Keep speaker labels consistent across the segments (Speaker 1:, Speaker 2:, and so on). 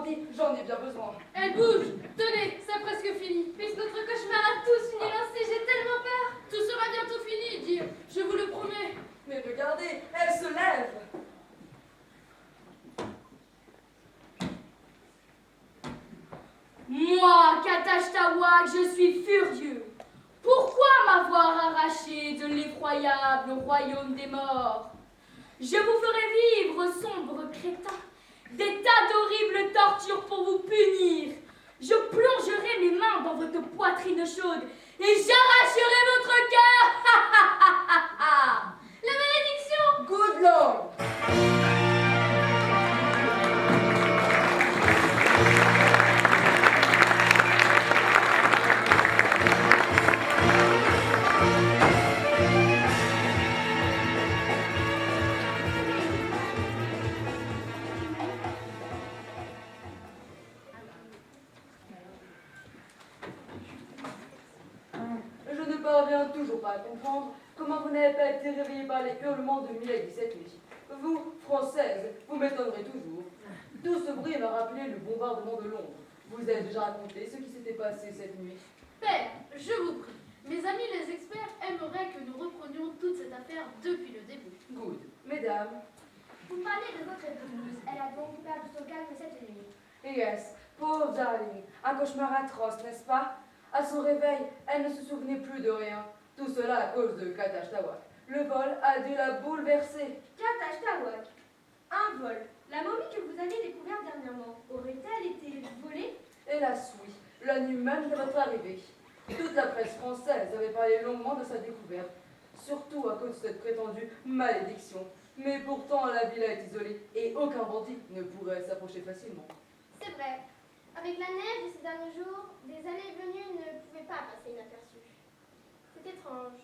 Speaker 1: bandit, j'en ai bien besoin.
Speaker 2: Elle bouge. Tenez, c'est presque fini.
Speaker 3: Puisque notre cauchemar a tous fini lancé, j'ai tellement peur.
Speaker 2: Tout sera bientôt fini, dire. Je vous le promets.
Speaker 1: Mais regardez, elle se lève.
Speaker 4: Moi, Katashtawak, je suis furieux. Pourquoi m'avoir arraché de l'effroyable royaume des morts? Je vous ferai vivre, sombre crétin, des tas d'horribles tortures pour vous punir. Je plongerai mes mains dans votre poitrine chaude et j'arracherai votre cœur.
Speaker 3: La malédiction!
Speaker 1: Good Lord. Je ne parviens toujours pas à comprendre comment vous n'avez pas été réveillé par les hurlements de Milady cette nuit. Vous, Française, vous m'étonnerez toujours. Tout ce bruit m'a rappelé le bombardement de Londres. Vous avez déjà raconté ce qui s'était passé cette nuit.
Speaker 2: Père, je vous prie. Mes amis les experts aimeraient que nous reprenions toute cette affaire depuis le début.
Speaker 1: Good. Mesdames,
Speaker 3: Vous parlez de votre épouse. Elle a donc perdu son calme cette nuit.
Speaker 1: yes, pauvre darling, un cauchemar atroce, n'est-ce pas? À son réveil, elle ne se souvenait plus de rien. Tout cela à cause de Katashtawak. Le vol a dû la bouleverser.
Speaker 3: Katashtawak. Un vol. La momie que vous avez découverte dernièrement, aurait-elle été volée?
Speaker 1: Hélas, oui, la nuit même de votre arrivée. Toute la presse française avait parlé longuement de sa découverte, surtout à cause de cette prétendue malédiction. Mais pourtant, la villa est isolée et aucun bandit ne pourrait s'approcher facilement.
Speaker 3: C'est vrai. Avec la neige de ces derniers jours, des allées et venues ne pouvaient pas passer inaperçues. C'est étrange.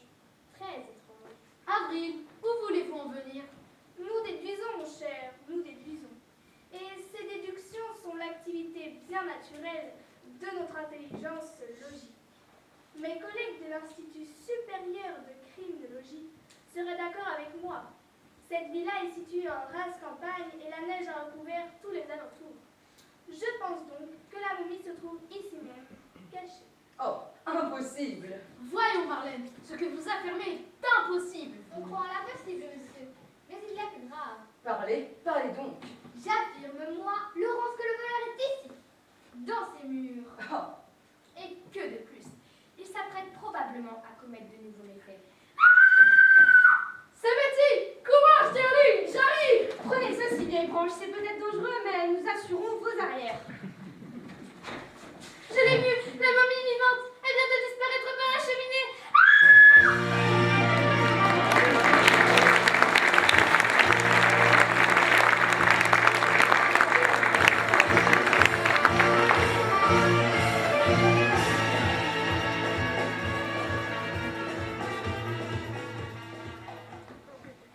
Speaker 3: Très étrange.
Speaker 2: Avril, où voulez-vous en venir?
Speaker 3: Nous déduisons, mon cher, nous déduisons. Et ces déductions sont l'activité bien naturelle de notre intelligence logique. Mes collègues de l'Institut supérieur de criminologie seraient d'accord avec moi. Cette villa est située en rase campagne et la neige a recouvert tous les alentours. Je pense donc que la momie se trouve ici même, cachée.
Speaker 1: Oh, impossible!
Speaker 2: Voyons, Marlène, ce que vous affirmez est impossible.
Speaker 3: On croit à l'impossible, monsieur. Mais il y a plus grave.
Speaker 1: Parlez, parlez donc!
Speaker 3: J'affirme, moi, Laurence, que le voleur est ici, dans ces murs.
Speaker 1: Oh,
Speaker 3: Et que de plus, il s'apprête probablement à commettre de nouveaux méfaits.
Speaker 2: C'est Betty! Courage, Sterling! J'arrive!
Speaker 3: Prenez ceci, vieille branche, c'est peut-être dangereux, mais nous assurons vos arrières. Je l'ai vue, la momie vivante, elle vient de disparaître par la cheminée.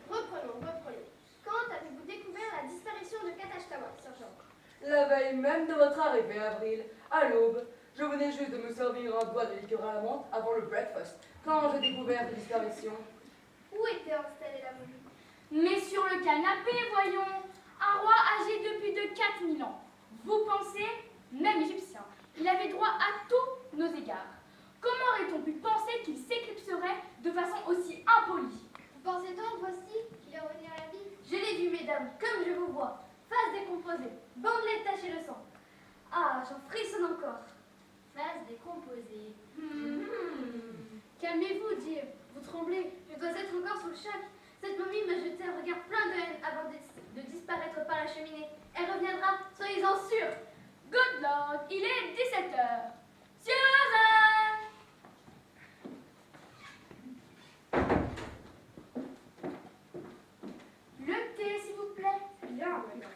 Speaker 3: Reprenons. Quand avez-vous découvert la disparition de Katashtawa, sergent?
Speaker 1: la veille même de votre arrivée, Avril, à l'aube, je venais juste de me servir un doigt de liqueur à la menthe avant le breakfast, quand j'ai découvert la disparition.
Speaker 3: Où était installée la momie?
Speaker 4: Mais sur le canapé, voyons, un roi âgé de plus de 4000 ans. Vous pensez, même égyptien, il avait droit à tous nos égards. Comment aurait-on pu penser qu'il s'éclipserait de façon aussi impolie?
Speaker 3: Vous pensez donc, voici, qu'il est revenu à la vie?
Speaker 4: Je l'ai vu, mesdames, comme je vous vois, face décomposée, bandelette tachée de sang. Ah, j'en frissonne encore.
Speaker 3: Face décomposée.
Speaker 2: Calmez-vous, Dieu. Vous tremblez.
Speaker 3: Je dois être encore sous le choc. Cette momie me jetait un regard plein de haine avant de disparaître par la cheminée. Elle reviendra, soyez-en sûrs.
Speaker 4: Good Lord, il est 17h. Sur la Le thé, s'il vous plaît.
Speaker 3: Bien, madame.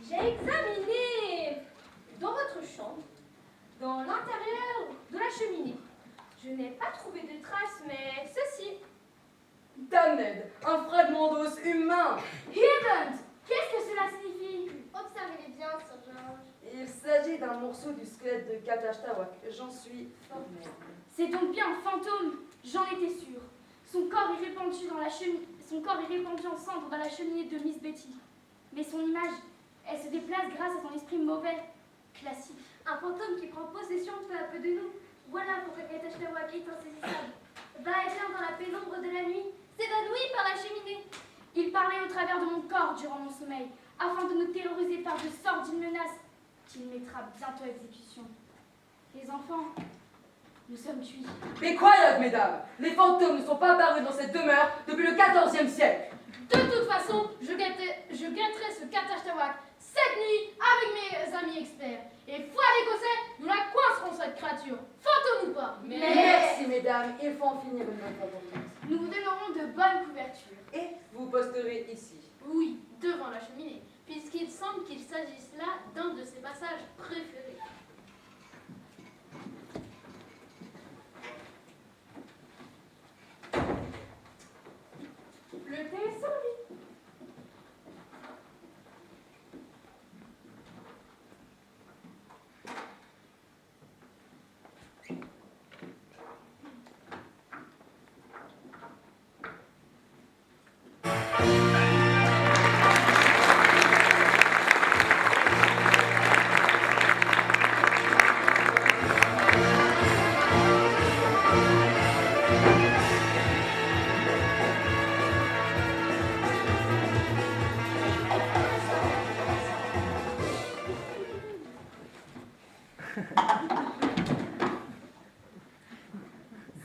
Speaker 3: J'ai examiné dans votre chambre, dans l'intérieur de la cheminée. Je n'ai pas trouvé de traces, mais ceci.
Speaker 1: Damned, un fragment d'os humain!
Speaker 4: Heavens, qu'est-ce que cela signifie?
Speaker 3: Observez-les bien, Sir George.
Speaker 1: Il s'agit d'un morceau du squelette de Katashtawa, j'en suis formelle.
Speaker 4: C'est donc bien un fantôme, j'en étais sûre. Son corps est répandu dans la cheminée. Son corps est répandu en cendres dans la cheminée de Miss Betty. Mais son image, elle se déplace grâce à son esprit mauvais, classique.
Speaker 3: Un fantôme qui prend possession peu à peu de nous. Voilà pourquoi Katastawak est insaisissable. Va éteindre dans la pénombre de la nuit, s'évanouit par la cheminée.
Speaker 4: Il parlait au travers de mon corps durant mon sommeil, afin de nous terroriser par de sordides menaces qu'il mettra bientôt à exécution. Les enfants, nous sommes cuits.
Speaker 1: Mais croyez, mesdames, les fantômes ne sont pas apparus dans cette demeure depuis le XIVe siècle.
Speaker 2: De toute façon, je guetterai ce Katastawak cette nuit avec mes amis experts. Et foi l'Écossais, nous la coincerons cette créature, fantôme ou pas.
Speaker 1: Merci, mesdames, il faut en finir une bonne fois pour toutes.
Speaker 4: Nous vous donnerons de bonnes couvertures.
Speaker 1: Et vous posterez ici.
Speaker 2: Oui, devant la cheminée, puisqu'il semble qu'il s'agisse là d'un de ses passages préférés.
Speaker 4: Le thé est servi.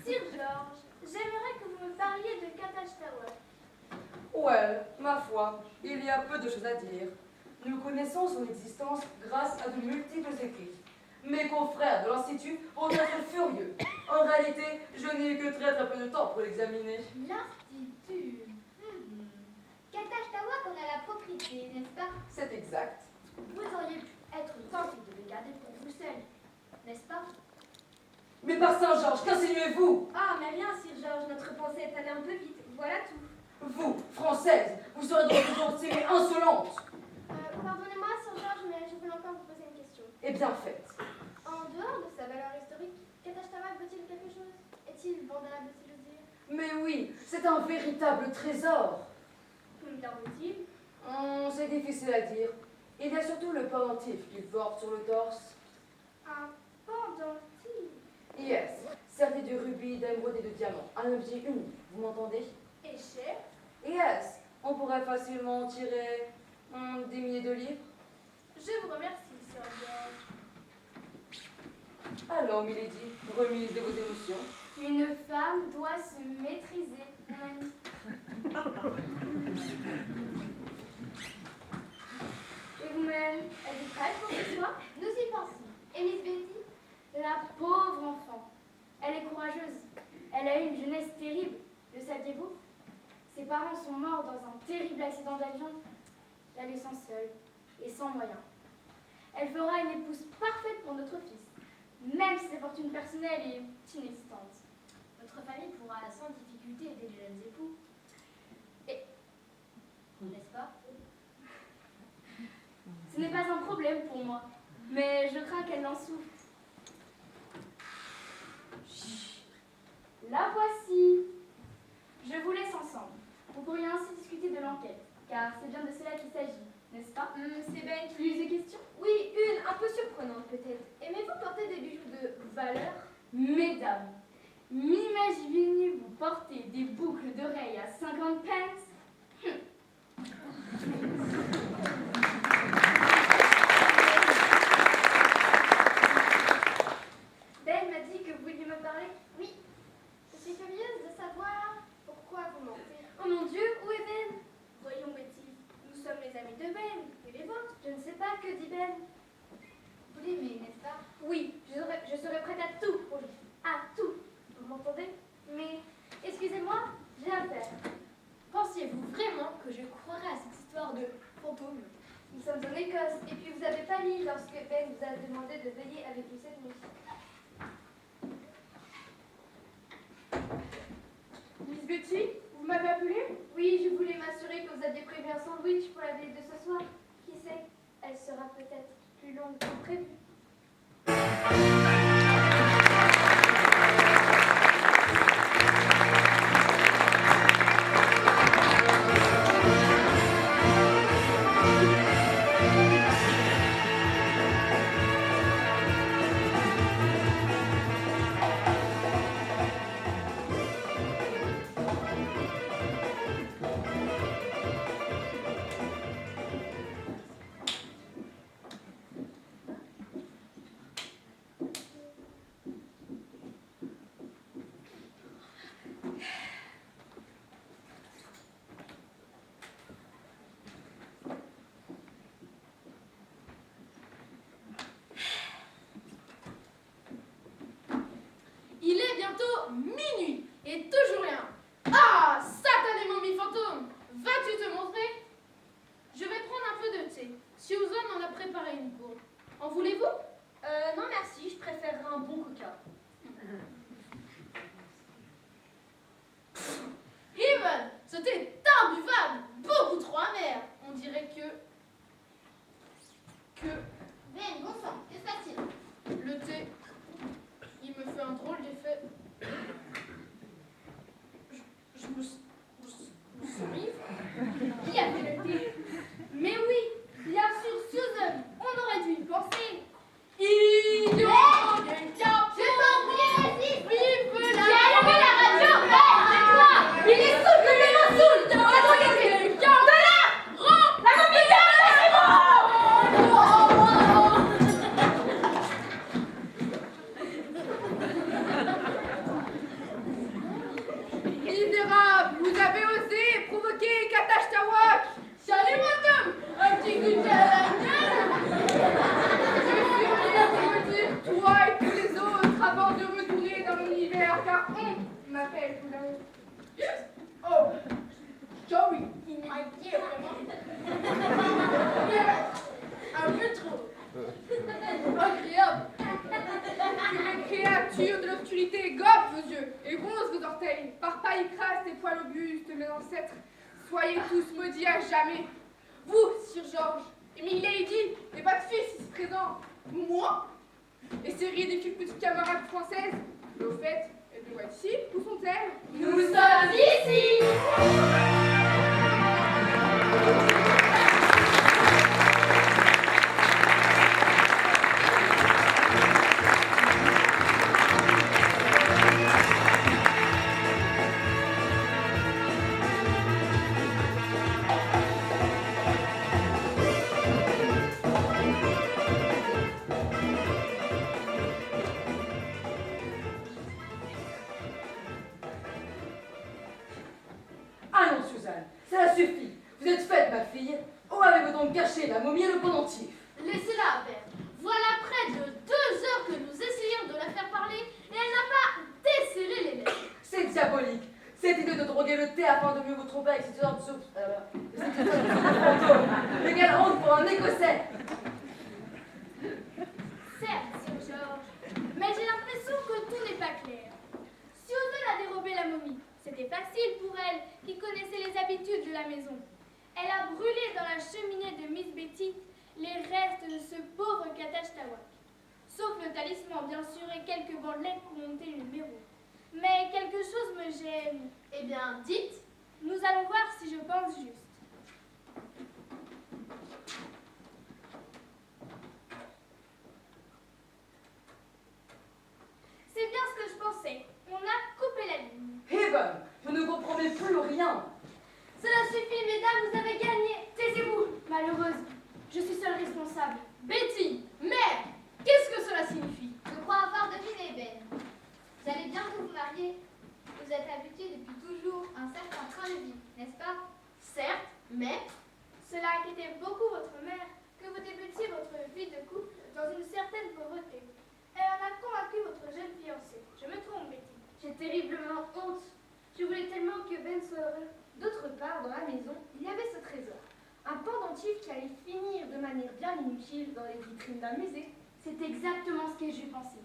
Speaker 3: Sir George, j'aimerais que vous me parliez de Katastawak.
Speaker 1: Ouais, ma foi, il y a peu de choses à dire. Nous connaissons son existence grâce à de multiples écrits. Mes confrères de l'Institut vont être furieux. En réalité, je n'ai eu que très peu de temps pour l'examiner.
Speaker 3: L'Institut. Katastawak en a la propriété, n'est-ce pas?
Speaker 1: C'est exact.
Speaker 3: Vous auriez pu être tenté de les garder pour vous seul, n'est-ce pas?
Speaker 1: Mais par Saint-Georges, qu'insinuez-vous?
Speaker 3: Ah, mais rien, Sir George, notre pensée est allée un peu vite, voilà tout.
Speaker 1: Vous, Française, vous serez de votre pensée insolente.
Speaker 3: Pardonnez-moi, Sir George, mais je voulais encore vous poser une question.
Speaker 1: Et bien faite.
Speaker 3: En dehors de sa valeur historique, Katastawak vaut-il quelque chose? Est-il vendable, si j'ose dire?
Speaker 1: Mais oui, c'est un véritable trésor.
Speaker 3: Combien vaut-il?
Speaker 1: C'est difficile à dire. Il y a surtout le pendentif qu'il porte sur le torse.
Speaker 3: Un pendentif.
Speaker 1: Yes, servi de rubis, d'émeraude et de diamants. Un objet unique, vous m'entendez?
Speaker 3: Et cher?
Speaker 1: Yes, on pourrait facilement en tirer des milliers de livres.
Speaker 3: Je vous remercie, Sir George.
Speaker 1: Alors, Milady, remise de vos émotions.
Speaker 4: Une femme doit se maîtriser, mon ami. Et vous-même, êtes-vous prête pour ce soir?
Speaker 3: Nous y pensons. Et Miss Betty?
Speaker 4: La pauvre enfant. Elle est courageuse. Elle a eu une jeunesse terrible. Le saviez-vous? Ses parents sont morts dans un terrible accident d'avion, la laissant seule et sans moyens. Elle fera une épouse parfaite pour notre fils, même si sa fortune personnelle est inexistante.
Speaker 3: Votre famille pourra sans difficulté aider les jeunes époux. Et... n'est-ce pas?
Speaker 4: Ce n'est pas un problème pour moi, mais je crains qu'elle n'en souffre. Chut. La voici. Je vous laisse ensemble. Vous pourriez ainsi discuter de l'enquête, car c'est bien de cela qu'il s'agit, n'est-ce pas?
Speaker 3: C'est bien.
Speaker 4: Plus de questions?
Speaker 3: Oui, une, un peu surprenante peut-être. Aimez-vous porter des bijoux de valeur?
Speaker 4: Mesdames, m'imaginez-vous porter des boucles d'oreilles à 50 pence?
Speaker 3: Ben m'a dit que vous vouliez me parler. Oui. Je suis curieuse de savoir pourquoi vous mentez. Oh mon Dieu, où est Ben? Voyons, Betty, nous sommes les amis de Ben et les vôtres. Je ne sais pas que dit Ben. Vous l'aimez, n'est-ce pas? Oui, je serai prête à tout pour lui. À tout. Vous m'entendez? Mais, excusez-moi, j'ai un faire.
Speaker 2: Pensiez-vous vraiment que je croirais à cette histoire de fantôme?
Speaker 3: Nous sommes en Écosse, et puis vous avez pâli lorsque Ben vous a demandé de veiller avec vous cette nuit.
Speaker 4: Miss Betty, vous m'avez appelé?
Speaker 3: Oui, je voulais m'assurer que vous aviez prévu un sandwich pour la veille de ce soir. Qui sait, elle sera peut-être plus longue que prévu.
Speaker 2: En voulez-vous?
Speaker 5: Non merci, je préférerais un bon coca.
Speaker 2: Even, c'était imbuvable, beaucoup trop amer. On dirait que...
Speaker 5: Ben, bon sang, que se passe-t-il?
Speaker 2: Le thé, il me fait un drôle d'effet. Je me sens ivre.
Speaker 3: Qui a fait le thé? Mais oui, bien sûr, Susan, on aurait dû y penser.
Speaker 2: Idiot!
Speaker 5: Je t'en prie, vas-y!
Speaker 2: Vive la...
Speaker 4: J'ai allumé la radio! Hey, c'est toi! Il est saoul comme les mansouls! La droguerie! De là! Rends! La momie!
Speaker 6: Misérable, vous avez osé provoquer Katashtawak.
Speaker 2: Salut, madame! Un petit goûter à la gueule!
Speaker 6: Je suis venu vous dire, toi et tous les autres, avant de retourner dans l'univers, car on m'appelle, vous l'avez. Oh, Joey,
Speaker 2: Il m'a dit vraiment. Un peu trop. Agréable.
Speaker 6: que les créatures de l'obscurité gobent vos yeux et roncent vos orteils, par pailles crasses et poils augustes, mes ancêtres. Soyez tous maudits à jamais. Vous, Sir George, et Milady, et votre fils ici présent, moi, et ces ridicules petites camarades françaises, mais au fait, elles me voient ici, où sont-elles?
Speaker 4: Nous sommes ici!
Speaker 1: Allons, Suzanne, cela suffit. Vous êtes faite, ma fille. Où avez-vous donc caché la momie et le pendentif?
Speaker 2: Laissez-la, père. Voilà près de 2 heures que nous essayons de la faire parler et elle n'a pas desserré les lèvres.
Speaker 1: C'est diabolique. Cette idée de droguer le thé afin de mieux vous tromper avec cette histoire de soupe. Mais quelle honte pour un Écossais!
Speaker 3: Certes, Sir George, mais j'ai l'impression que tout n'est pas clair. Susan a dérobé la momie. C'était facile pour elle, qui connaissait les habitudes de la maison. Elle a brûlé dans la cheminée de Miss Betty les restes de ce pauvre Katashtawak. Sauf le talisman, bien sûr, et quelques bandelettes pour monter le numéro. Mais quelque chose me gêne.
Speaker 2: Eh bien, dites.
Speaker 3: Nous allons voir si je pense juste. C'est bien ce que je pensais. On a coupé la ligne.
Speaker 1: Heaven, vous ne comprenez plus rien.
Speaker 3: Cela suffit, mesdames, vous avez gagné. Taisez-vous. Malheureuse, je suis seule responsable.
Speaker 2: Betty, mère, qu'est-ce que cela signifie?
Speaker 5: Je crois avoir deviné, Ben. Vous allez bientôt vous marier. Vous êtes habitué depuis toujours à un certain train de vie, n'est-ce pas?
Speaker 2: Certes, mais...
Speaker 3: Cela inquiétait beaucoup votre mère que vous débutiez votre vie de couple dans une certaine pauvreté. Elle en a convaincu votre jeune fiancé. Je me trompe, Betty.
Speaker 7: J'ai terriblement honte. Je voulais tellement que Ben soit heureux. D'autre part, dans la maison, il y avait ce trésor. Un pendentif qui allait finir de manière bien inutile dans les vitrines d'un musée.
Speaker 4: C'est exactement ce que j'ai pensé.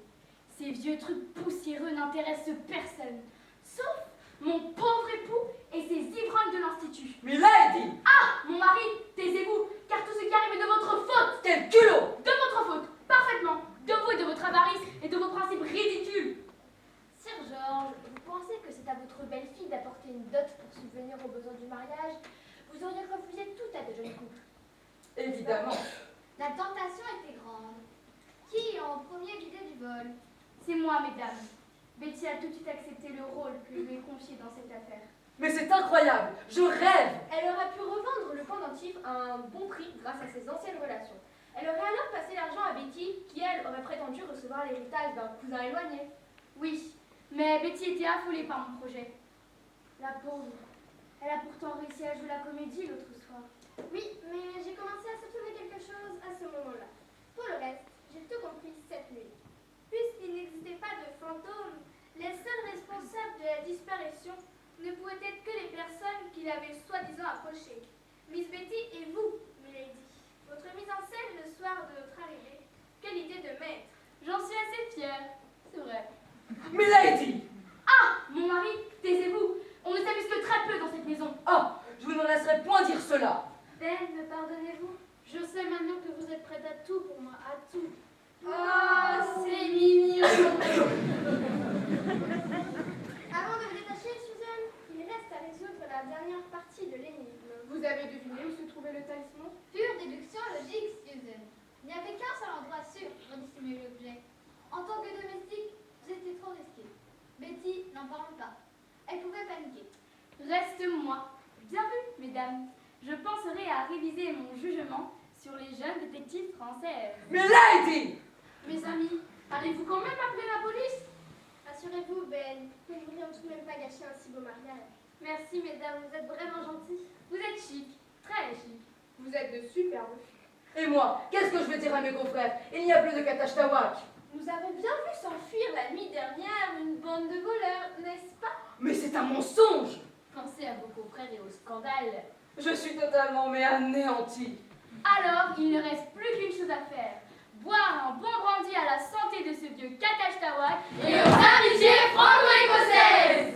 Speaker 4: Ces vieux trucs poussiéreux n'intéressent personne. Sauf mon pauvre époux et ses ivrognes de l'Institut.
Speaker 1: Milady!
Speaker 4: Ah, mon mari, taisez-vous, car tout ce qui arrive est de votre faute.
Speaker 1: Quel culot!
Speaker 4: De votre faute, parfaitement. De vous et de votre avarice et de vos principes ridicules.
Speaker 7: Sir George, vous pensez que c'est à votre belle-fille d'apporter une dot pour subvenir aux besoins du mariage? Vous auriez refusé tout à de jeunes couples.
Speaker 1: Évidemment.
Speaker 5: La tentation était grande. Qui en premier l'idée du vol?
Speaker 4: C'est moi, mesdames. Betty a tout de suite accepté le rôle que je lui ai confié dans cette affaire.
Speaker 1: Mais c'est incroyable! Je rêve!
Speaker 7: Elle aurait pu revendre le pendentif à un bon prix grâce à ses anciennes relations. Elle aurait alors passé l'argent à Betty, qui elle aurait prétendu recevoir l'héritage d'un cousin éloigné.
Speaker 4: Oui, mais Betty était affolée par mon projet. La pauvre. Elle a pourtant réussi à jouer la comédie l'autre soir.
Speaker 3: Oui, mais j'ai commencé à soupçonner quelque chose à ce moment-là. Pour le reste, j'ai tout compris cette nuit. Puisqu'il n'existait pas de fantômes, les seuls responsables de la disparition ne pouvaient être que les personnes qui l'avaient soi-disant approché. Miss Betty et vous, milady. Votre mise en scène le soir de notre arrivée
Speaker 4: J'en suis assez fière, c'est vrai.
Speaker 1: Milady!
Speaker 4: Ah, mon mari, taisez-vous. On ne s'amuse que très peu dans cette maison.
Speaker 1: Ah, je vous ne laisserai point dire cela.
Speaker 5: Ben, me pardonnez-vous?
Speaker 2: Je sais maintenant que vous êtes prête à tout pour moi, à tout.
Speaker 5: Oh, c'est mignon. Avant de vous détacher, Suzanne, il reste à résoudre la dernière partie de l'énigme.
Speaker 6: Vous avez deviné où se trouvait le talisman?
Speaker 5: Pure déduction logique, Susan. Il n'y avait qu'un seul endroit sûr pour dissimuler l'objet. En tant que domestique, vous étiez trop risqué. Betty, n'en parle pas. Elle pouvait paniquer.
Speaker 4: Reste moi. Bien vu, mesdames. Je penserai à réviser mon jugement sur les jeunes détectives françaises.
Speaker 1: Milady!
Speaker 2: Mes amis, allez-vous quand même appeler la police?
Speaker 5: Rassurez-vous, Ben, nous ne voudrions tout de même pas gâcher un si beau mariage.
Speaker 2: Merci, mesdames, vous êtes vraiment gentilles.
Speaker 4: Vous êtes chic, très chic.
Speaker 6: Vous êtes de superbes filles.
Speaker 1: Et moi, qu'est-ce que je vais dire à mes confrères? Il n'y a plus de Katachtawak.
Speaker 7: Nous avons bien vu s'enfuir la nuit dernière une bande de voleurs, n'est-ce pas?
Speaker 1: Mais c'est un mensonge!
Speaker 4: Pensez à vos confrères et au scandale.
Speaker 1: Je suis totalement anéanti.
Speaker 4: Alors, il ne reste plus qu'une chose à faire. Boire un bon brandy à la santé de ce vieux Katachtawak et aux amitiés franco-écossaises.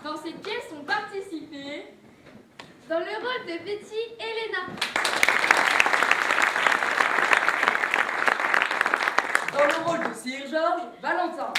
Speaker 4: Dans cette pièce ont participé,
Speaker 7: Dans le rôle de Betty, Elena.
Speaker 1: Dans le rôle de Sir George, Valentin.